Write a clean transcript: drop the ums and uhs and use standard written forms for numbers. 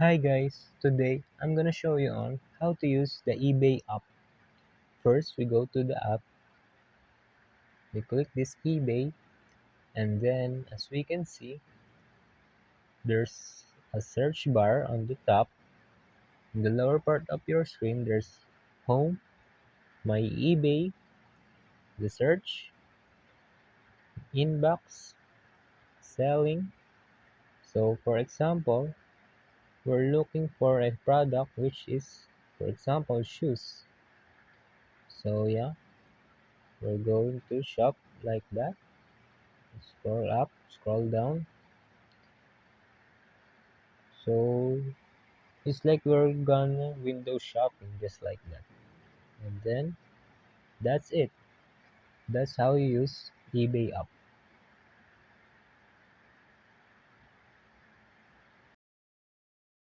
Hi guys, today I'm gonna show you on how to use the eBay app. First, we go to the app, we click this eBay, and then as we can see, there's a search bar on the top. In the lower part of your screen, there's Home, My eBay, the search, Inbox, Selling. So for example, we're looking for a product which is, for example, shoes. So yeah, we're going to shop like that. Scroll up, scroll down. So it's like we're gonna window shopping just like that. And then that's it. That's how you use eBay app.